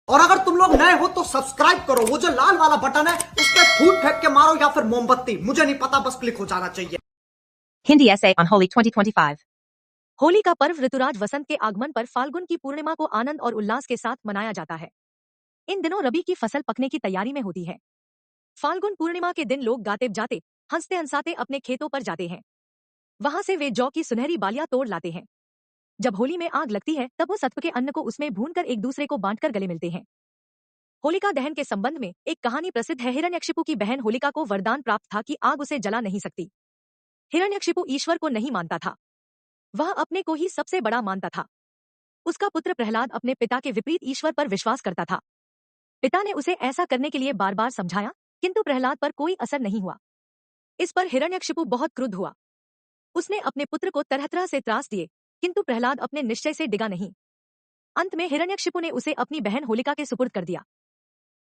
और अगर तुम लोग नए हो तो सब्सक्राइब करो, वो जो लाल वाला बटन है उस पर फूट फेंक के मारो या फिर मोमबत्ती, मुझे नहीं पता, बस क्लिक हो जाना चाहिए। Hindi essay on Holi 2025। Holi का पर्व ऋतुराज वसंत के आगमन पर फाल्गुन की पूर्णिमा को आनंद और उल्लास के साथ मनाया जाता है। इन दिनों रबी की फसल पकने की तैयारी में होती है। फाल्गुन पूर्णिमा के दिन लोग गाते जाते हंसते हंसाते अपने खेतों पर जाते हैं। वहां से वे जौ की सुनहरी बालियां तोड़ लाते हैं। जब होली में आग लगती है तब वो सत्व के अन्न को उसमें भूनकर एक दूसरे को बांटकर गले मिलते हैं। होलिका दहन के संबंध में एक कहानी प्रसिद्ध है। हिरण्यकशिपु की बहन होलिका को वरदान प्राप्त था कि आग उसे जला नहीं सकती। हिरण्यकशिपु ईश्वर को नहीं मानता था, वह अपने को ही सबसे बड़ा मानता था। उसका पुत्र प्रहलाद अपने पिता के विपरीत ईश्वर पर विश्वास करता था। पिता ने उसे ऐसा करने के लिए बार बार समझाया, किंतु प्रहलाद पर कोई असर नहीं हुआ। इस पर हिरण्यकशिपु बहुत क्रुद्ध हुआ। उसने अपने पुत्र को तरह तरह से त्रास दिए, किंतु प्रहलाद अपने निश्चय से डिगा नहीं। अंत में हिरण्यकशिपु ने उसे अपनी बहन होलिका के सुपुर्द कर दिया।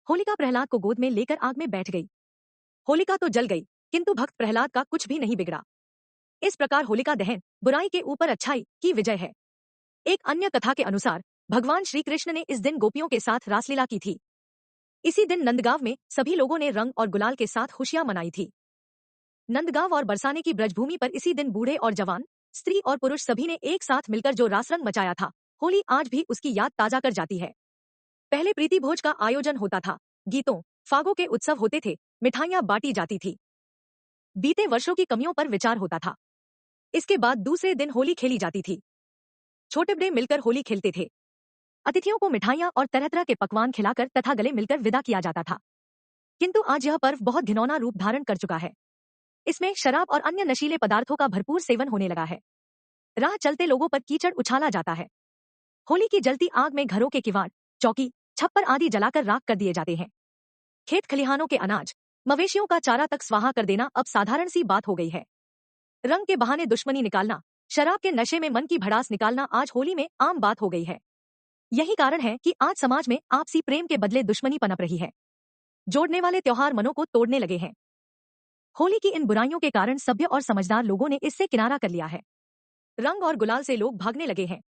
होलिका प्रहलाद को गोद में लेकर आग में बैठ गई। होलिका तो जल गई, किंतु भक्त प्रहलाद का कुछ भी नहीं बिगड़ा। इस प्रकार होलिका दहन बुराई के ऊपर अच्छाई की विजय है। एक अन्य कथा के अनुसार भगवान श्री कृष्ण ने इस दिन गोपियों के साथ रासलीला की थी। इसी दिन नंदगांव में सभी लोगों ने रंग और गुलाल के साथ खुशियां मनाई थी। नंदगांव और बरसाने की ब्रजभूमि पर इसी दिन बूढ़े और जवान, स्त्री और पुरुष सभी ने एक साथ मिलकर जो रासरंग मचाया था, होली आज भी उसकी याद ताजा कर जाती है। पहले प्रीति भोज का आयोजन होता था, गीतों फागों के उत्सव होते थे, मिठाइयां बांटी जाती थी। बीते वर्षों की कमियों पर विचार होता था। इसके बाद दूसरे दिन होली खेली जाती थी। छोटे बड़े मिलकर होली खेलते थे। अतिथियों को मिठाइयां और तरह तरह के पकवान खिलाकर तथा गले मिलकर विदा किया जाता था। किंतु आज यह पर्व बहुत घिनौना रूप धारण कर चुका है। इसमें शराब और अन्य नशीले पदार्थों का भरपूर सेवन होने लगा है। राह चलते लोगों पर कीचड़ उछाला जाता है। होली की जलती आग में घरों के किवाड़, चौकी, छप्पर आदि जलाकर राख कर दिए जाते हैं। खेत खलिहानों के अनाज, मवेशियों का चारा तक स्वाहा कर देना अब साधारण सी बात हो गई है। रंग के बहाने दुश्मनी निकालना, शराब के नशे में मन की भड़ास निकालना आज होली में आम बात हो गई है। यही कारण है कि आज समाज में आपसी प्रेम के बदले दुश्मनी पनप रही है। जोड़ने वाले त्योहार मनों को तोड़ने लगे हैं। होली की इन बुराइयों के कारण सभ्य और समझदार लोगों ने इससे किनारा कर लिया है। रंग और गुलाल से लोग भागने लगे हैं।